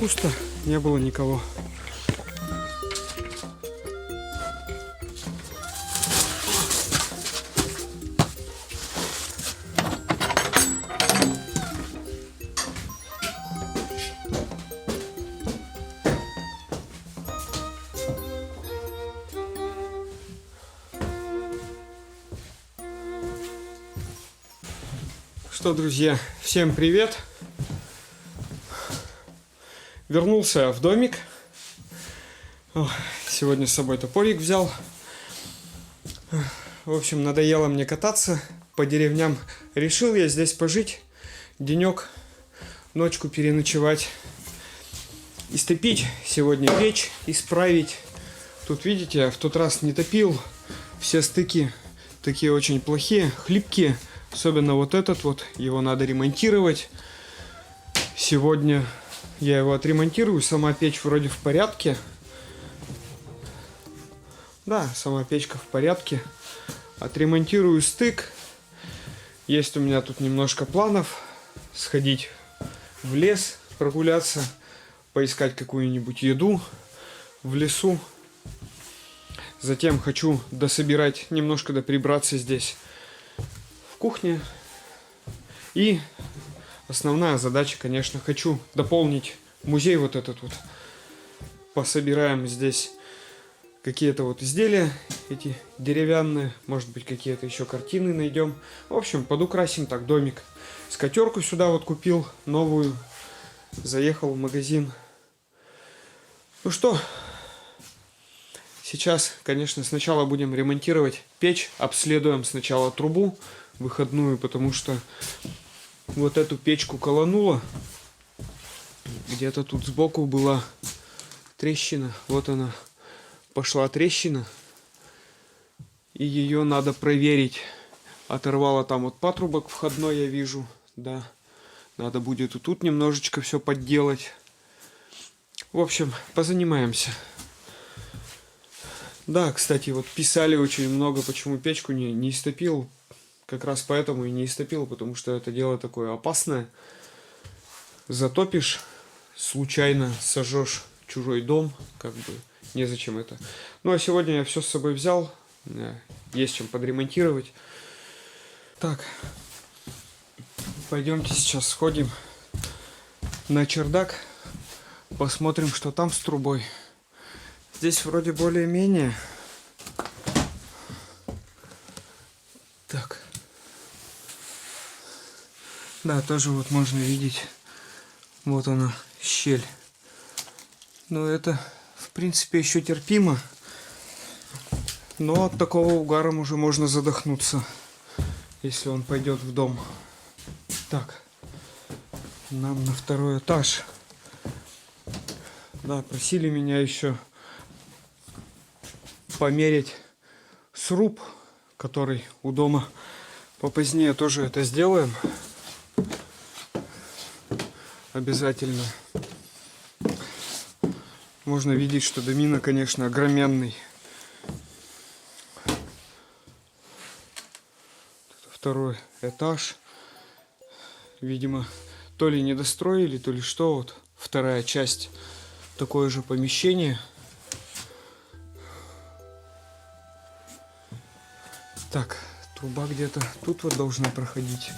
пусто, не было никого. Что, друзья, всем привет! Вернулся в домик. Сегодня с собой топорик взял. В общем, надоело мне кататься по деревням. Решил я здесь пожить денек, ночку переночевать. Истопить сегодня печь, исправить. Тут, видите, я в тот раз не топил. Все стыки такие очень плохие, хлипкие. Особенно вот этот вот, его надо ремонтировать. Сегодня я его отремонтирую. Сама печь вроде в порядке. Да, сама печка в порядке. Отремонтирую стык. Есть у меня тут немножко планов. Сходить в лес, прогуляться, поискать какую-нибудь еду в лесу. Затем хочу дособирать, немножко доприбраться здесь в кухне. И основная задача, конечно, хочу дополнить музей вот этот вот. Пособираем здесь какие-то вот изделия, эти деревянные, может быть, какие-то еще картины найдем. В общем, подукрасим так домик. Скатерку сюда вот купил, новую. Заехал в магазин. Ну что, сейчас, конечно, сначала будем ремонтировать печь. Обследуем сначала трубу выходную, потому что вот эту печку колонуло. Где-то тут сбоку была трещина. Вот она, пошла трещина. И ее надо проверить. Оторвало там вот патрубок входной, я вижу. Да, надо будет и тут немножечко все подделать. В общем, позанимаемся. Да, кстати, вот писали очень много, почему печку не истопил. Как раз поэтому и не истопил, потому что это дело такое опасное. Затопишь, случайно сожжешь чужой дом, как бы незачем это. Ну а сегодня я все с собой взял, есть чем подремонтировать. Так, пойдемте сейчас сходим на чердак, посмотрим, что там с трубой. Здесь вроде более-менее. Так. Да, тоже вот можно видеть. Вот она, щель. Но это, в принципе, еще терпимо. Но от такого угаром уже можно задохнуться, если он пойдет в дом. Так. Нам на второй этаж. Да, просили меня еще померить сруб, который у дома. Попозднее тоже это сделаем. Обязательно. Можно видеть, что домина, конечно, огроменный. Второй этаж. Видимо, то ли не достроили, то ли что. Вот вторая часть. Такое же помещение. Так, труба где-то тут вот должна проходить.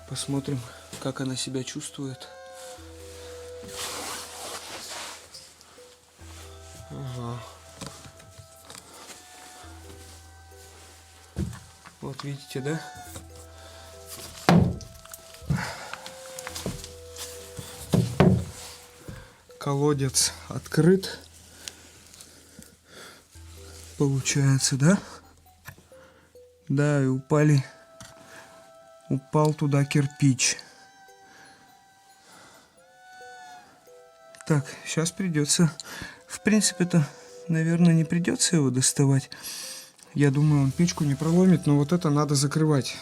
Посмотрим, как она себя чувствует. Ага. Вот видите, да? Колодец открыт. Получается, да? Да, и упал туда кирпич. Так, сейчас придется. В принципе-то, наверное, не придется его доставать. Я думаю, он печку не проломит, но вот это надо закрывать.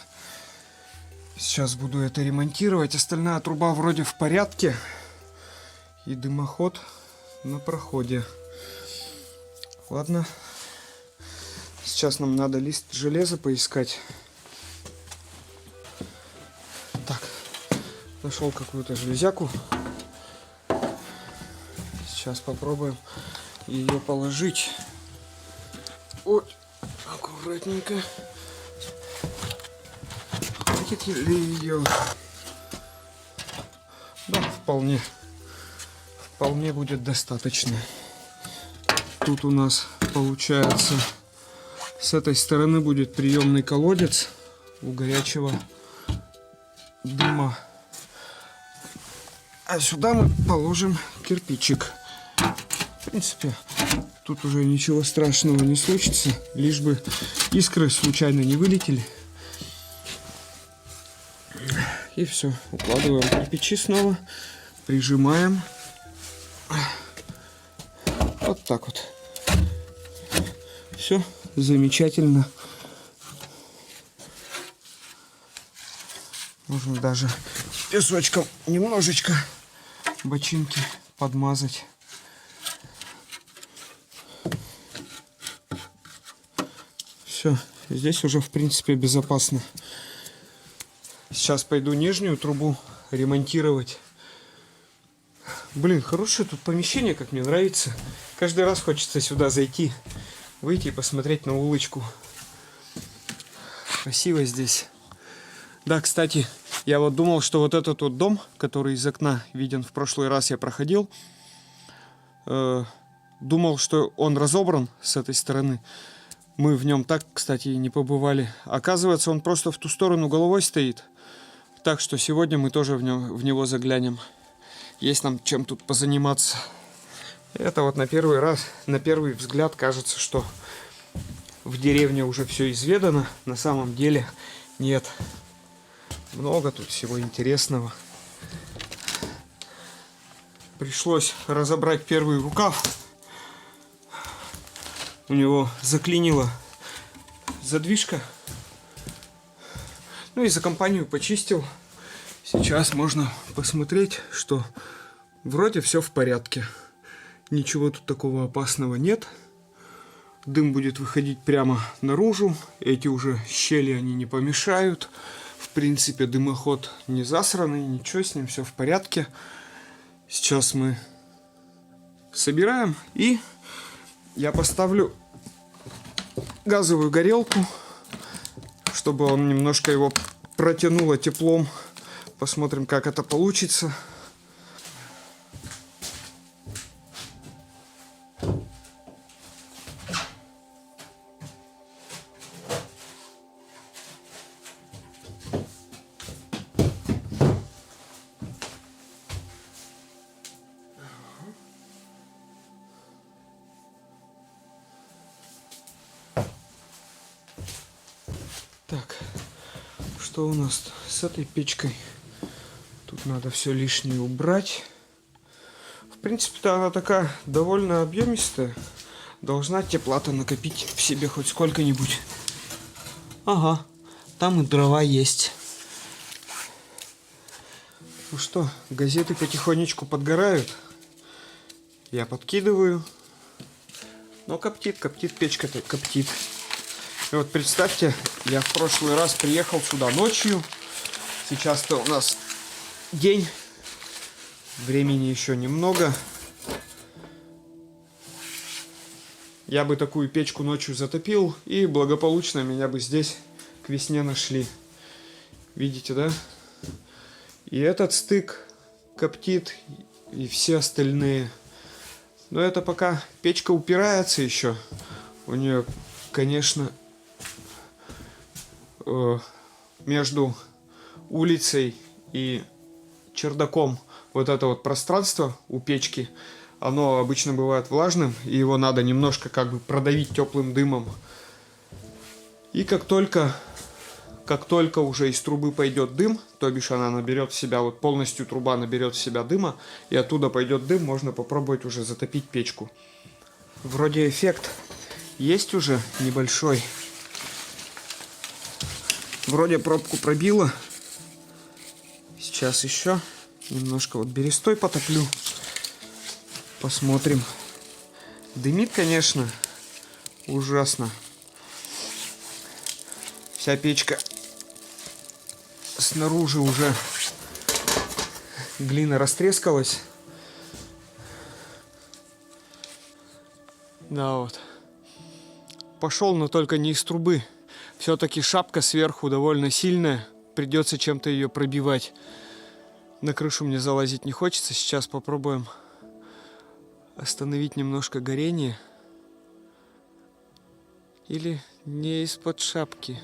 Сейчас буду это ремонтировать. Остальная труба вроде в порядке. И дымоход на проходе. Ладно. Сейчас нам надо лист железа поискать. Так, нашел какую-то железяку. Сейчас попробуем ее положить. Ой, аккуратненько. Хватит ли ее? Да, вполне. Вполне будет достаточно. Тут у нас получается с этой стороны будет приемный колодец у горячего дыма. А сюда мы положим кирпичик. В принципе, тут уже ничего страшного не случится, лишь бы искры случайно не вылетели. И все, укладываем кирпичи снова, прижимаем. Вот так вот. Все замечательно. Можно даже песочком немножечко бочинки подмазать. Все, здесь уже в принципе безопасно. Сейчас пойду нижнюю трубу ремонтировать. Блин, хорошее тут помещение, как мне нравится. Каждый раз хочется сюда зайти, выйти и посмотреть на улочку. Красиво здесь. Да, кстати, я вот думал, что вот этот вот дом, который из окна виден, в прошлый раз я проходил, думал, что он разобран с этой стороны. Мы в нем так, кстати, и не побывали. Оказывается, он просто в ту сторону головой стоит. Так что сегодня мы тоже в него заглянем. Есть нам чем тут позаниматься. Это вот на первый раз, на первый взгляд кажется, что в деревне уже все изведано. На самом деле нет. Много тут всего интересного. Пришлось разобрать первый рукав. У него заклинила задвижка. Ну и за компанию почистил. Сейчас можно посмотреть, что вроде все в порядке. Ничего тут такого опасного нет. Дым будет выходить прямо наружу. Эти уже щели, они не помешают. В принципе, дымоход не засранный, ничего с ним, все в порядке. Сейчас мы собираем, и я поставлю газовую горелку, чтобы он немножко его протянуло теплом. Посмотрим, как это получится. Так, что у нас с этой печкой? Тут надо все лишнее убрать. В принципе-то она такая довольно объемистая. Должна тепла-то накопить в себе хоть сколько-нибудь. Ага, там и дрова есть. Ну что, газеты потихонечку подгорают. Я подкидываю. Но коптит, печка-то коптит. И вот представьте, я в прошлый раз приехал сюда ночью. Сейчас-то у нас день. Времени еще немного. Я бы такую печку ночью затопил, и благополучно меня бы здесь к весне нашли. Видите, да? И этот стык коптит, и все остальные. Но это пока печка упирается еще. У нее, конечно, между улицей и чердаком вот это вот пространство у печки, оно обычно бывает влажным, и его надо немножко как бы продавить теплым дымом. И как только уже из трубы пойдет дым, то бишь она наберет в себя, вот полностью труба наберет в себя дыма, и оттуда пойдет дым, можно попробовать уже затопить печку. Вроде эффект есть уже небольшой. Вроде пробку пробило. Сейчас еще немножко вот берестой потоплю. Посмотрим. Дымит, конечно, ужасно. Вся печка снаружи уже глина растрескалась. Да, вот. Пошел, но только не из трубы. Все-таки шапка сверху довольно сильная. Придется чем-то ее пробивать. На крышу мне залазить не хочется. Сейчас попробуем остановить немножко горение. Или не из-под шапки.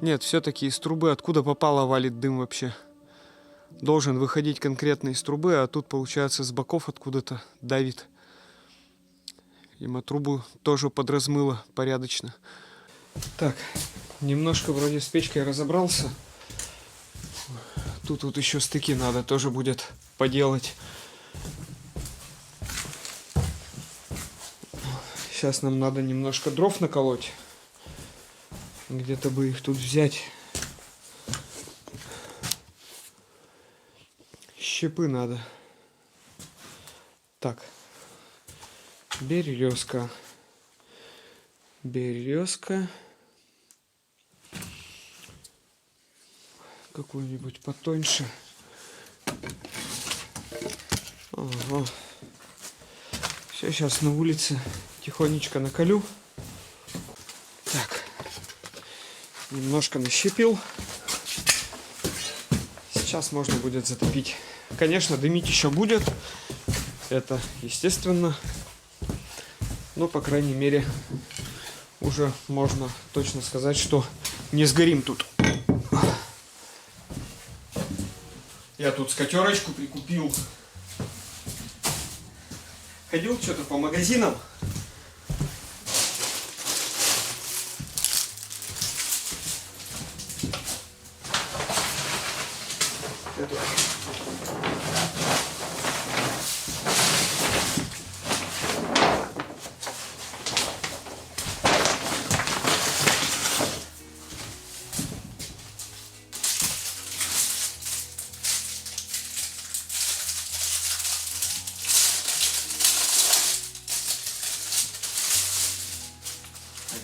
Нет, все-таки из трубы. Откуда попало валит дым вообще? Должен выходить конкретно из трубы, а тут получается с боков откуда-то давит. Видимо, трубу тоже подразмыло порядочно. Так, немножко вроде с печкой разобрался. Тут вот еще стыки надо тоже будет поделать. Сейчас нам надо немножко дров наколоть. Где-то бы их тут взять. Щепы надо. Так. Березка. Березка. Какую-нибудь потоньше. Ага. Все, сейчас на улице тихонечко наколю. Так. Немножко нащепил. Сейчас можно будет затопить. Конечно, дымить еще будет. Это естественно. Но, по крайней мере, уже можно точно сказать, что не сгорим тут. Я тут скатерочку прикупил. Ходил что-то по магазинам.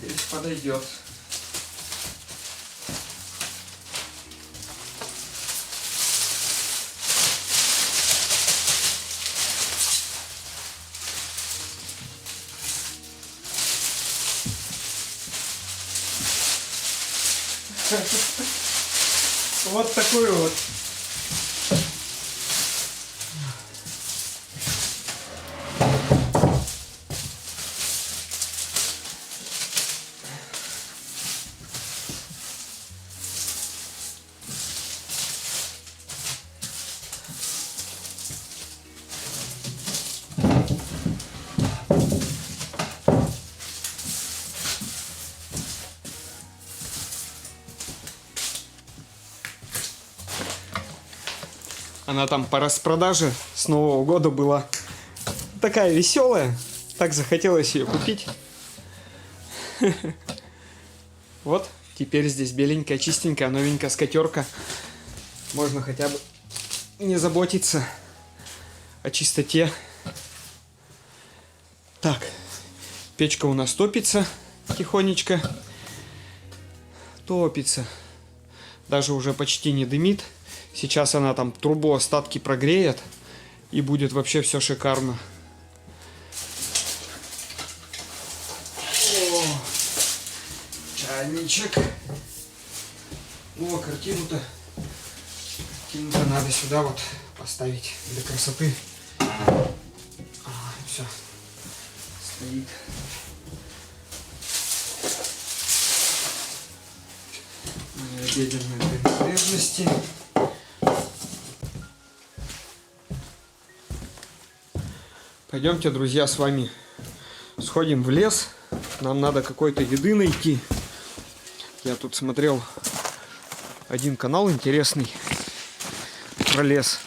Здесь подойдет. Вот такой вот. Она там по распродаже с Нового года была такая веселая. Так захотелось ее купить. Вот, теперь здесь беленькая, чистенькая, новенькая скатерка. Можно хотя бы не заботиться о чистоте. Так, печка у нас топится тихонечко. Топится. Даже уже почти не дымит. Сейчас она там трубу остатки прогреет. И будет вообще все шикарно. О, чайничек. О, картину-то надо сюда вот поставить для красоты. Все. Стоит. Мои обеденные принадлежности. Пойдемте, друзья, с вами сходим в лес. Нам надо какой-то еды найти. Я тут смотрел один канал интересный про лес.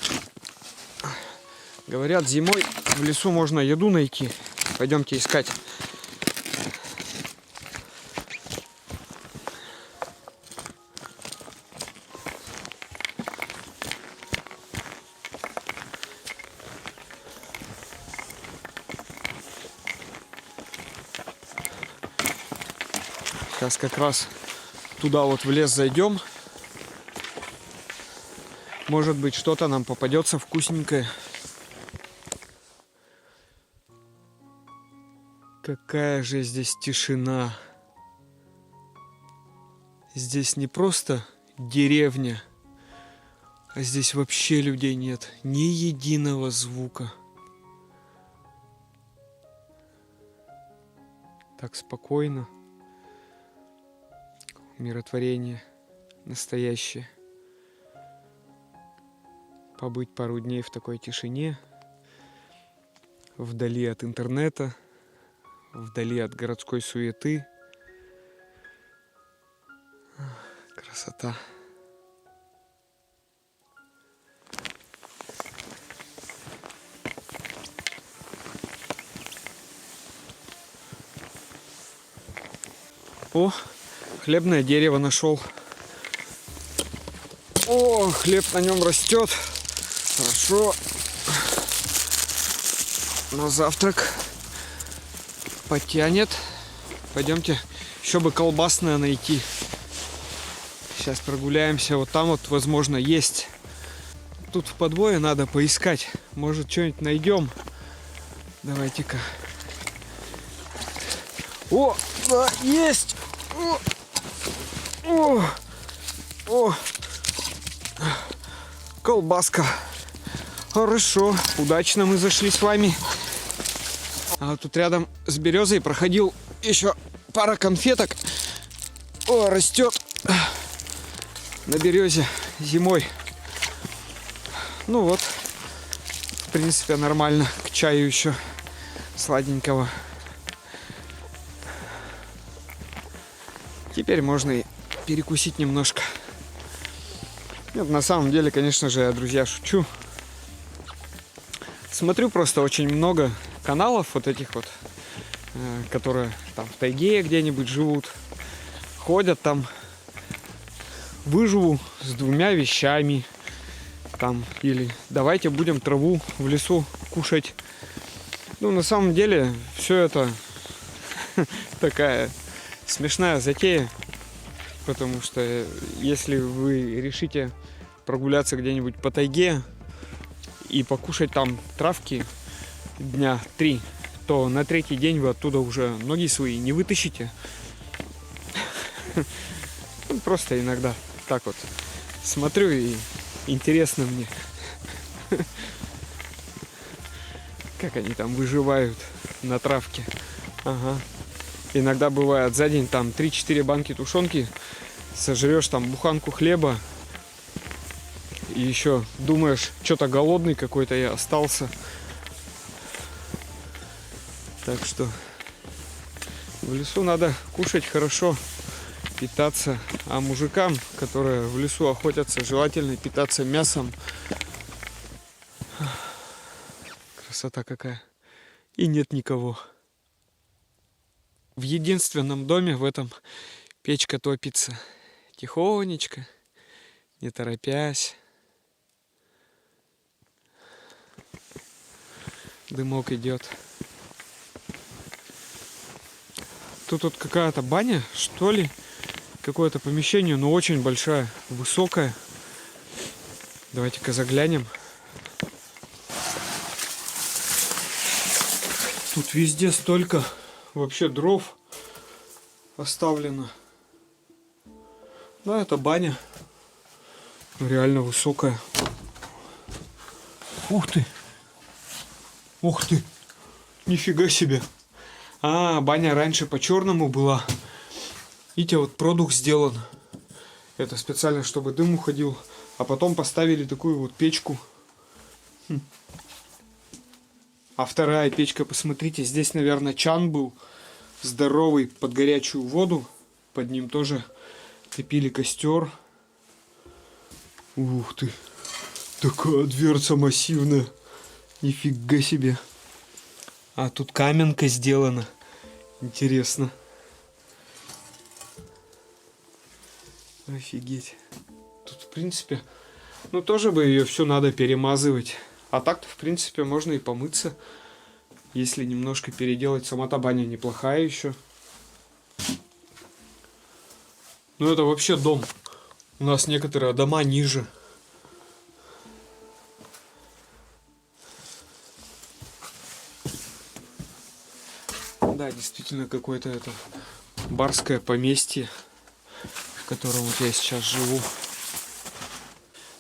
Говорят, зимой в лесу можно еду найти. Пойдемте искать. Сейчас как раз туда вот в лес зайдем. Может быть, что-то нам попадется вкусненькое. Какая же здесь тишина. Здесь не просто деревня, а здесь вообще людей нет. Ни единого звука. Так спокойно. Умиротворение настоящее. Побыть пару дней в такой тишине, вдали от интернета, вдали от городской суеты. Красота. О, хлебное дерево нашел. О, хлеб на нем растет. Хорошо. На завтрак потянет. Пойдемте, еще бы колбасное найти. Сейчас прогуляемся. Вот там вот, возможно, есть. Тут в подвое надо поискать. Может, что-нибудь найдем. Давайте-ка. О, да, есть! О, колбаска. Хорошо, удачно мы зашли с вами. А тут рядом с березой проходил еще пара конфеток. О, растет на березе зимой. Ну вот, в принципе, нормально. К чаю еще сладенького. Теперь можно и перекусить немножко. Нет, на самом деле, конечно же, я, друзья, шучу. Смотрю просто очень много каналов вот этих вот, которые там в тайге где-нибудь живут. Ходят там, выживу с 2 вещами. Там, или давайте будем траву в лесу кушать. Ну, на самом деле, все это такая смешная затея. Потому что если вы решите прогуляться где-нибудь по тайге и покушать там травки дня 3, то на 3-й день вы оттуда уже ноги свои не вытащите. Просто иногда так вот смотрю и интересно мне, как они там выживают на травке. Ага. Иногда бывает за день там 3-4 банки тушенки, сожрешь там буханку хлеба и еще думаешь, что-то голодный какой-то я остался. Так что в лесу надо кушать хорошо, питаться. А мужикам, которые в лесу охотятся, желательно питаться мясом. Красота какая. И нет никого. В единственном доме в этом печка топится тихонечко, не торопясь. Дымок идет. Тут вот какая-то баня, что ли? Какое-то помещение, но очень большая, высокая. Давайте-ка заглянем. Тут везде столько вообще дров оставлено. Да, это баня. Реально высокая. Ух ты! Ух ты! Нифига себе! А, баня раньше по-черному была. Видите, вот продукт сделан. Это специально, чтобы дым уходил. А потом поставили такую вот печку. А вторая печка, посмотрите, здесь, наверное, чан был здоровый под горячую воду. Под ним тоже топили костер. Ух ты! Такая дверца массивная. Нифига себе. А тут каменка сделана. Интересно. Офигеть. Тут, в принципе, ну тоже бы ее все надо перемазывать. А так-то, в принципе, можно и помыться. Если немножко переделать. Сама-то баня неплохая еще. Ну это вообще дом. У нас некоторые дома ниже. Да, Да, действительно какое-то это барское поместье, в котором вот я сейчас живу.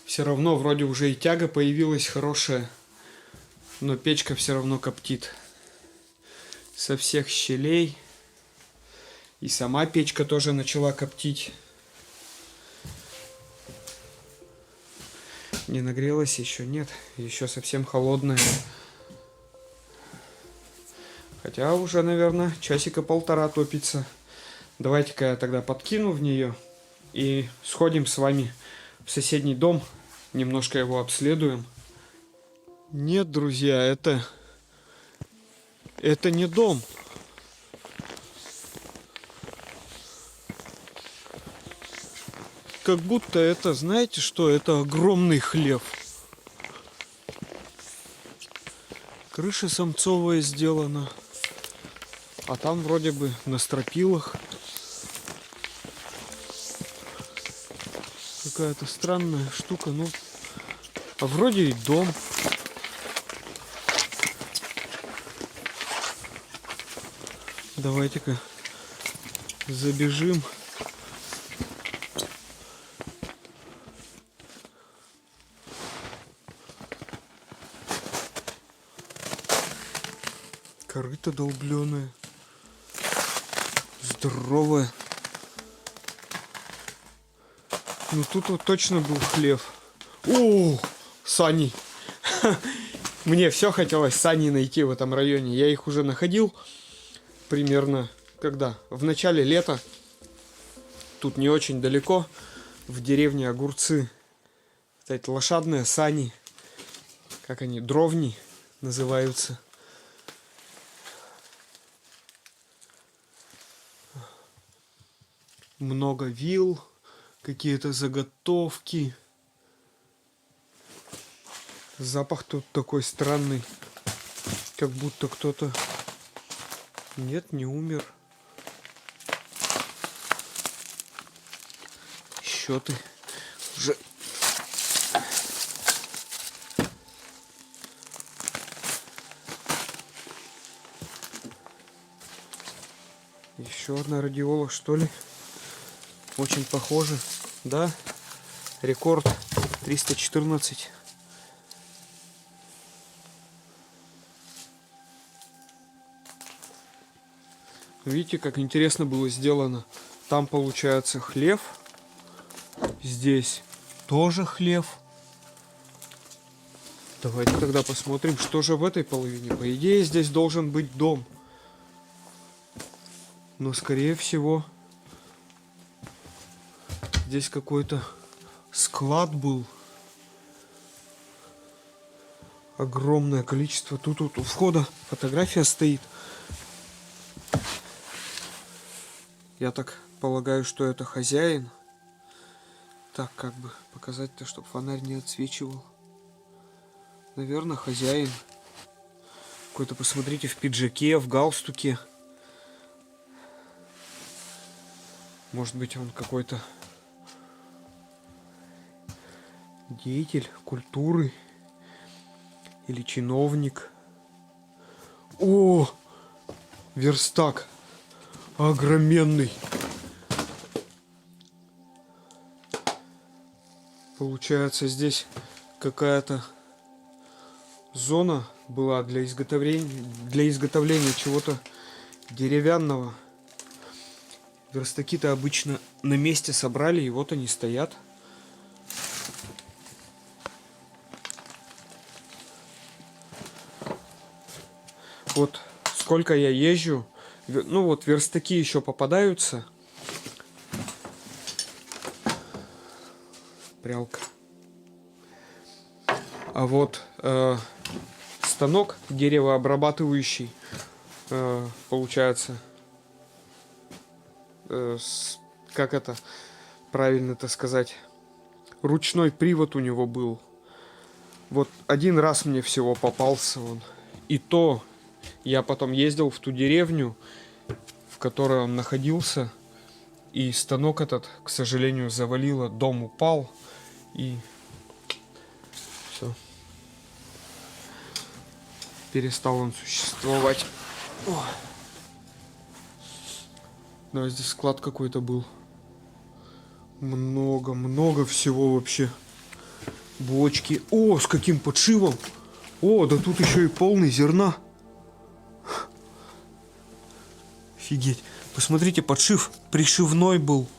Все равно вроде уже и тяга появилась хорошая, но печка все равно коптит со всех щелей. И сама печка тоже начала коптить. Не нагрелась еще? Нет, еще совсем холодная. Хотя уже, наверное, часика полтора топится. Давайте-ка я тогда подкину в нее и сходим с вами в соседний дом. Немножко его обследуем. Нет, друзья, это не дом. Как будто это, знаете что, это огромный хлев. Крыша самцовая сделана. А там вроде бы на стропилах. Какая-то странная штука, ну. А вроде и дом. Давайте-ка забежим. Корыто долбленое. Здоровое. Ну тут вот точно был хлев. О, сани. Мне все хотелось сани найти в этом районе. Я их уже находил примерно когда? В начале лета. Тут не очень далеко. В деревне Огурцы. Кстати, лошадные сани. Как они? Дровни называются. Много вил. Какие-то заготовки. Запах тут такой странный. Как будто кто-то... Нет, не умер. Счеты. Уже... Еще одна радиола, что ли? Очень похоже. Да? Рекорд 314. Видите, как интересно было сделано. Там получается хлев. Здесь тоже хлев. Давайте тогда посмотрим, что же в этой половине. По идее, здесь должен быть дом. Но, скорее всего, здесь какой-то склад был. Огромное количество. Тут у входа фотография стоит. Я так полагаю, что это хозяин. Так, как бы показать-то, чтобы фонарь не отсвечивал. Наверное, хозяин. Какой-то, посмотрите, в пиджаке, в галстуке. Может быть, он какой-то деятель культуры или чиновник. О, верстак огроменный. Получается, здесь какая-то зона была для изготовления чего-то деревянного. Верстаки-то обычно на месте собрали, и вот они стоят. Вот сколько я езжу, ну вот верстаки еще попадаются. Прялка. А вот станок деревообрабатывающий, получается, как это правильно-то сказать, ручной привод у него был. Вот один раз мне всего попался он. И то я потом ездил в ту деревню, в которой он находился, и станок этот, к сожалению, завалило, дом упал, и все. Перестал он существовать. О. Да, здесь склад какой-то был. Много всего вообще. Бочки. О, с каким подшивом. О, да тут еще и полный зерна. Офигеть. Посмотрите, подшив пришивной был.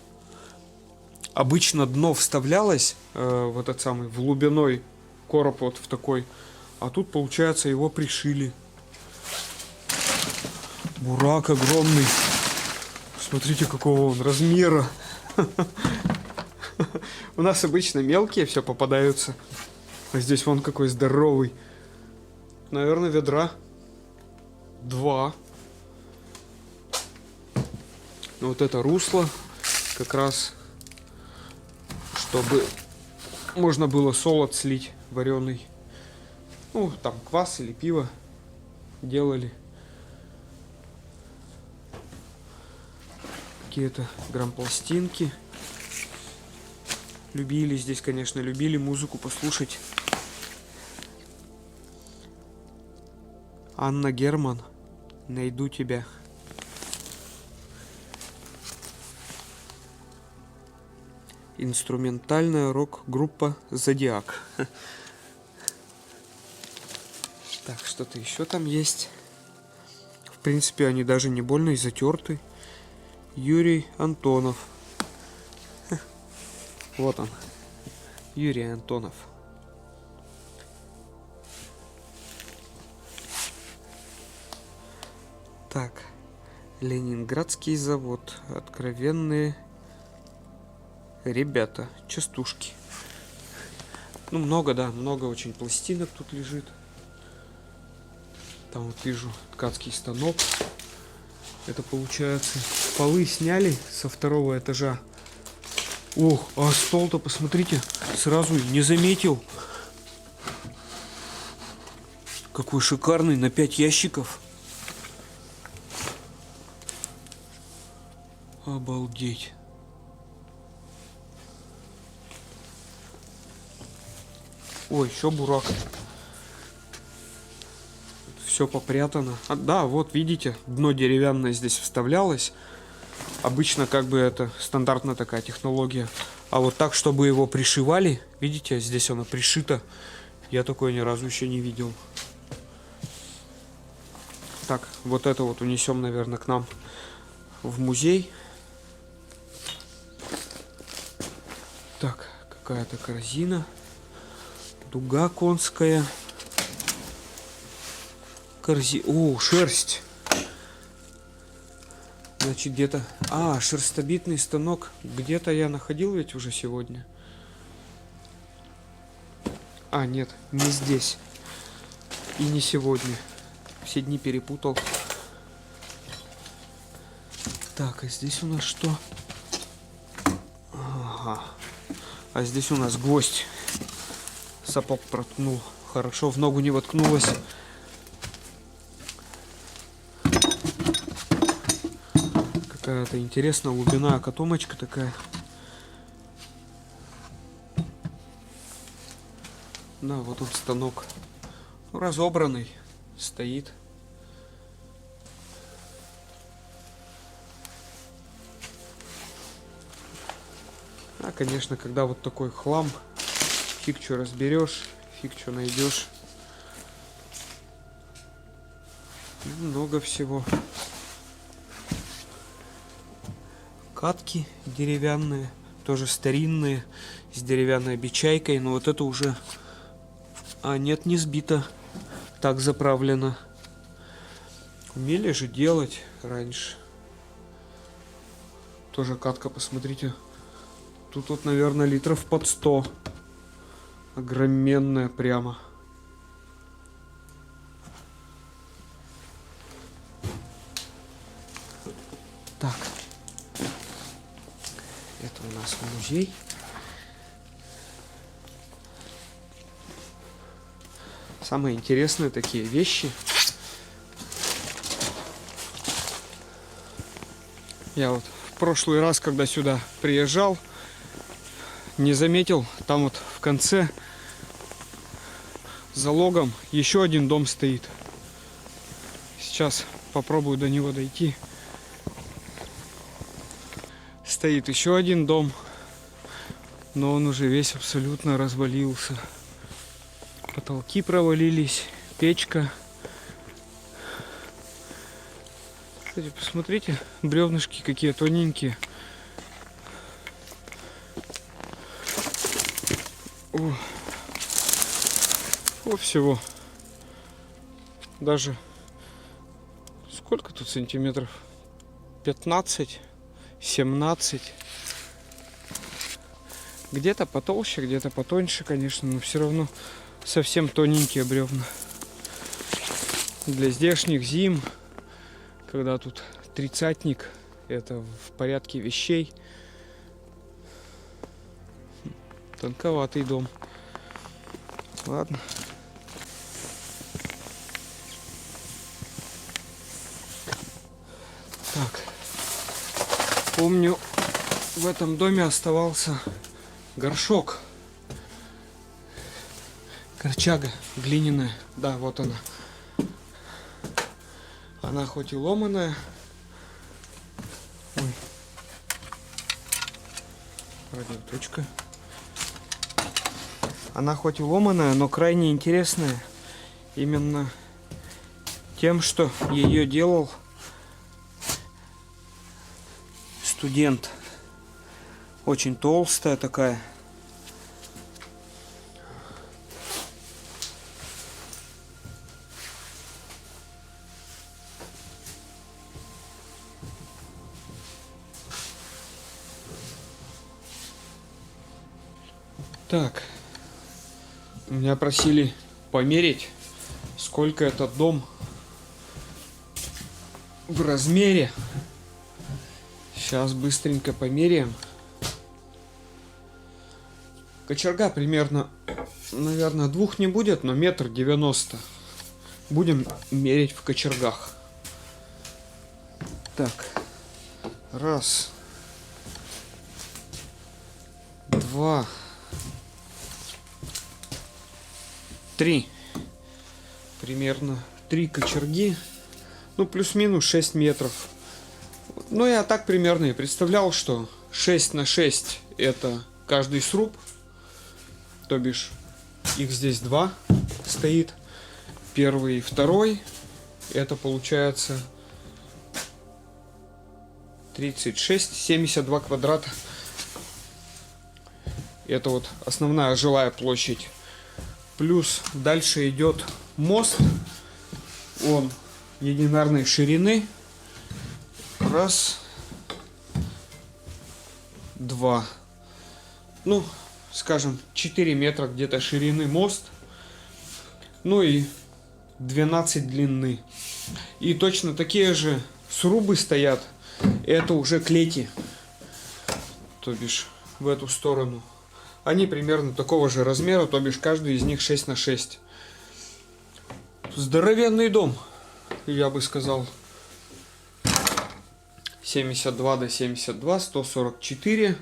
Обычно дно вставлялось, вот этот самый, в глубиной короб вот в такой. А тут, получается, его пришили. Бурак огромный. Смотрите, какого он размера. У нас обычно мелкие все попадаются. А здесь вон какой здоровый. Наверное, ведра 2. Вот это русло. Как раз, чтобы можно было солод слить вареный. Ну, там квас или пиво делали. Какие-то грампластинки. Любили здесь, конечно, любили музыку послушать. Анна Герман, найду тебя. Инструментальная рок-группа Зодиак. Так, что-то еще там есть. В принципе, они даже не больно и затерты. Юрий Антонов. Вот он. Юрий Антонов. Так. Ленинградский завод. Откровенные ребята. Частушки. Ну, много, да. Много очень пластинок тут лежит. Там вот вижу ткацкий станок. Это получается, полы сняли со 2-го этажа. Ох, а стол-то, посмотрите, сразу не заметил. Какой шикарный, на 5 ящиков. Обалдеть. Ой, еще бурак. Все попрятано. Да, вот видите, дно деревянное здесь вставлялось. Обычно как бы это стандартная такая технология. А вот так, чтобы его пришивали, видите, здесь оно пришито. Я такое ни разу еще не видел. Так, вот это вот унесем, наверное, к нам в музей. Так, какая-то корзина. Дуга конская. О, шерсть. Значит, где-то... А, шерстобитный станок. Где-то я находил ведь уже сегодня. А, нет, не здесь. И не сегодня. Все дни перепутал. Так, а здесь у нас что? Ага. А здесь у нас гвоздь. Сапог проткнул. Хорошо, в ногу не воткнулась. Какая-то интересная глубина, котомочка такая. Да, вот он станок. Разобранный. Стоит. А, конечно, когда вот такой хлам, фиг что разберешь, фиг что найдешь. Много всего. Катки деревянные, тоже старинные, с деревянной бичайкой, но вот это уже... А, нет, не сбито, так заправлено. Умели же делать раньше. Тоже катка, посмотрите. Тут вот, наверное, литров под 100. Огроменная прямо. Так. Это у нас музей. Самые интересные такие вещи. Я вот в прошлый раз, когда сюда приезжал, не заметил, там вот в конце за логом еще один дом стоит. Сейчас попробую до него дойти. стоит еще один дом, но он уже весь абсолютно развалился. Потолки провалились, печка. Кстати, посмотрите, бревнышки какие тоненькие. О, всего. Даже сколько тут сантиметров? 15, 17. Где-то потолще, где-то потоньше, конечно, но все равно совсем тоненькие бревна. Для здешних зим, когда тут тридцатник, это в порядке вещей. Тонковатый дом. Ладно. Так. Помню, в этом доме оставался горшок. Корчага глиняная. Да, вот она. Она хоть и ломаная. Ой. Радиоточка. Она хоть и ломаная, но крайне интересная. Именно тем, что ее делал студент. Очень толстая такая. Так. Меня просили померить, сколько этот дом в размере. Сейчас быстренько померяем. Кочерга примерно, наверное, 2 не будет, но 1,90 м. Будем мерить в кочергах. Так. 1, 2, 3. Примерно 3 кочерги. Ну, плюс-минус 6 метров. Ну, я так примерно и представлял, что 6 на 6 это каждый сруб. То бишь, их здесь 2 стоит. Первый и второй. Это получается 36, 72 квадрата. Это вот основная жилая площадь. Плюс дальше идет мост. Он единарной ширины. 1, 2. Ну, скажем, 4 метра где-то ширины мост. Ну и 12 длины. И точно такие же срубы стоят. Это уже клети. То бишь в эту сторону. Они примерно такого же размера, то бишь каждый из них 6 на 6. Здоровенный дом, я бы сказал. 72 до 72, 144.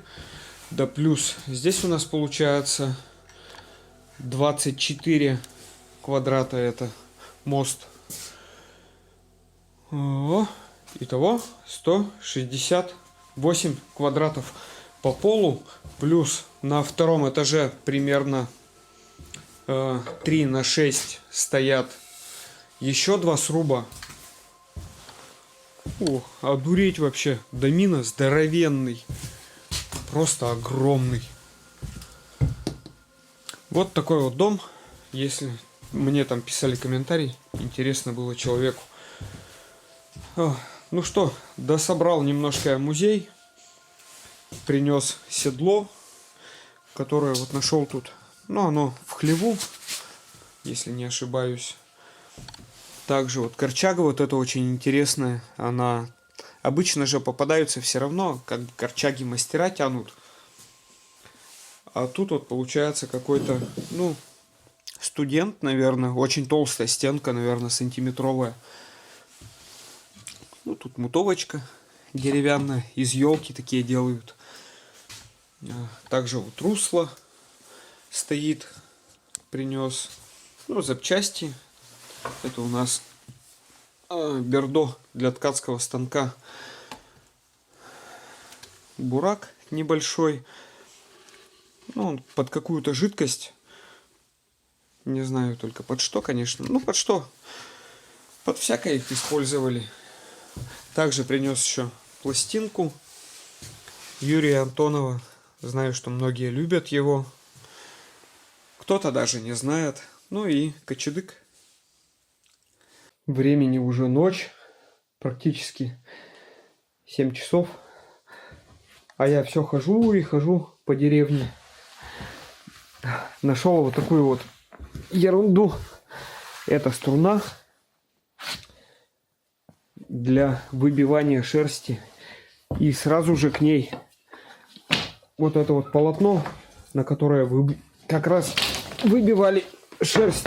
Да плюс здесь у нас получается 24 квадрата, это мост. Итого 168 квадратов по полу. Плюс на втором этаже примерно 3 на 6 стоят еще 2 сруба. Ох, одуреть вообще. Домина здоровенный. Просто огромный. Вот такой вот дом. Если мне там писали комментарий, интересно было человеку. Ну что, дособрал немножко я музей. Принес седло, которое вот нашел тут. Ну, оно в хлеву, если не ошибаюсь. Также вот корчага вот эта очень интересная. Она обычно же попадаются все равно, как корчаги мастера тянут. А тут вот получается какой-то, ну, студент, наверное. Очень толстая стенка, наверное, сантиметровая. Ну, тут мутовочка деревянная. Из елки такие делают. Также вот русло стоит. Принес. Ну, запчасти. Это у нас бердо для ткацкого станка. бурак небольшой. Ну, он под какую-то жидкость. Не знаю только под что, конечно. Ну, под что? Под всякое их использовали. Также принес еще пластинку Юрия Антонова. Знаю, что многие любят его. Кто-то даже не знает. Ну и кочедык. Времени уже ночь. Практически 7 часов. А я все хожу и хожу по деревне. Нашел вот такую вот ерунду. Это струна для выбивания шерсти. И сразу же к ней вот это вот полотно, на которое вы как раз выбивали шерсть.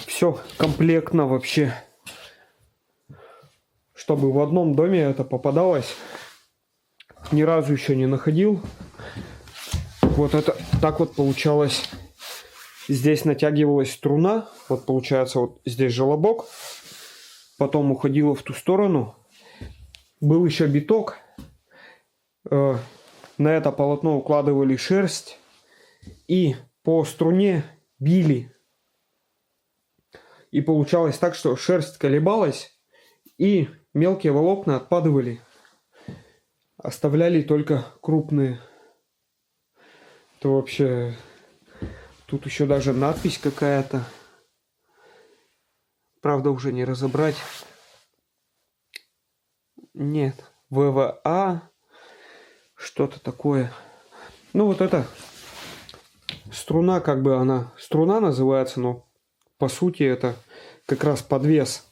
Все комплектно вообще. Чтобы в одном доме это попадалось, ни разу еще не находил. Вот это так вот получалось. Здесь натягивалась струна. Вот получается вот здесь желобок. Потом уходила в ту сторону. Был еще биток. На это полотно укладывали шерсть. И по струне били. И получалось так, что шерсть колебалась. И мелкие волокна отпадывали. Оставляли только крупные. Это вообще... Тут еще даже надпись какая-то. Правда, уже не разобрать. Нет. ВВА. Что-то такое. Ну, вот это струна, как бы она... Струна называется, но по сути это как раз подвес.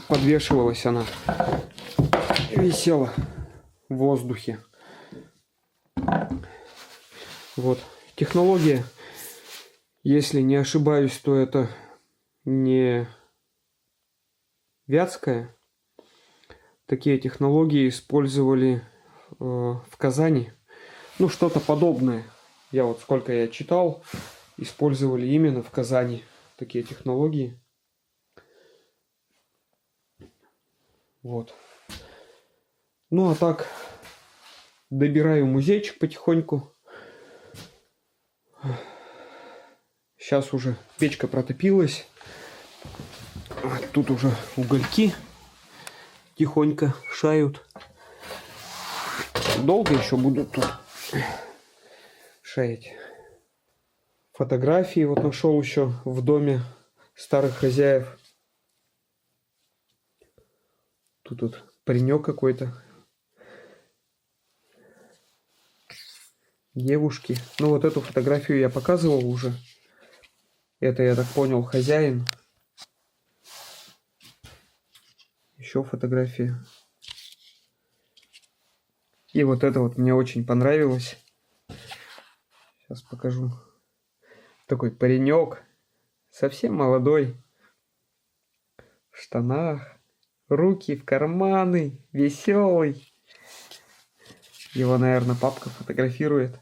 Подвешивалась она. Висела в воздухе. Вот. Технология, если не ошибаюсь, то это не вятская. Такие технологии использовали в Казани. Ну, что-то подобное. Я вот сколько я читал, использовали именно в Казани такие технологии. Вот. Ну, а так, добираю музейчик потихоньку. Сейчас уже печка протопилась. Тут уже угольки тихонько шают. Долго еще буду тут шаять. Фотографии вот нашел еще в доме старых хозяев. Тут вот паренек какой-то. Девушки. Ну, вот эту фотографию я показывал уже. Это, я так понял, хозяин. Еще фотография. И вот это вот мне очень понравилось. Сейчас покажу. Такой паренек. Совсем молодой. В штанах. Руки в карманы. Веселый. Его, наверное, папка фотографирует.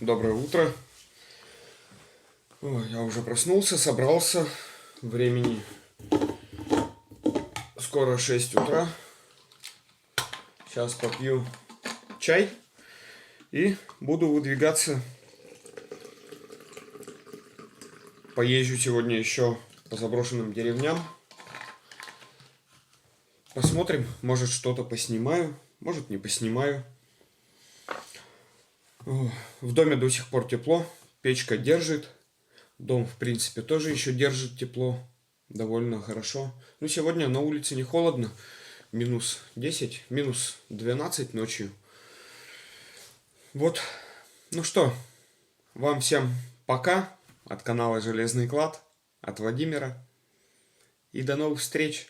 доброе утро. Ой, я уже проснулся, собрался. Времени скоро 6 утра. Сейчас попью чай и буду выдвигаться. Поезжу сегодня еще по заброшенным деревням. Посмотрим, может что-то поснимаю, может не поснимаю. В доме до сих пор тепло, печка держит. Дом, в принципе, тоже еще держит тепло. Довольно хорошо. Ну, сегодня на улице не холодно. Минус 10, минус 12 ночью. Вот. Ну что, вам всем пока. От канала Железный Клад, от Владимира. И до новых встреч.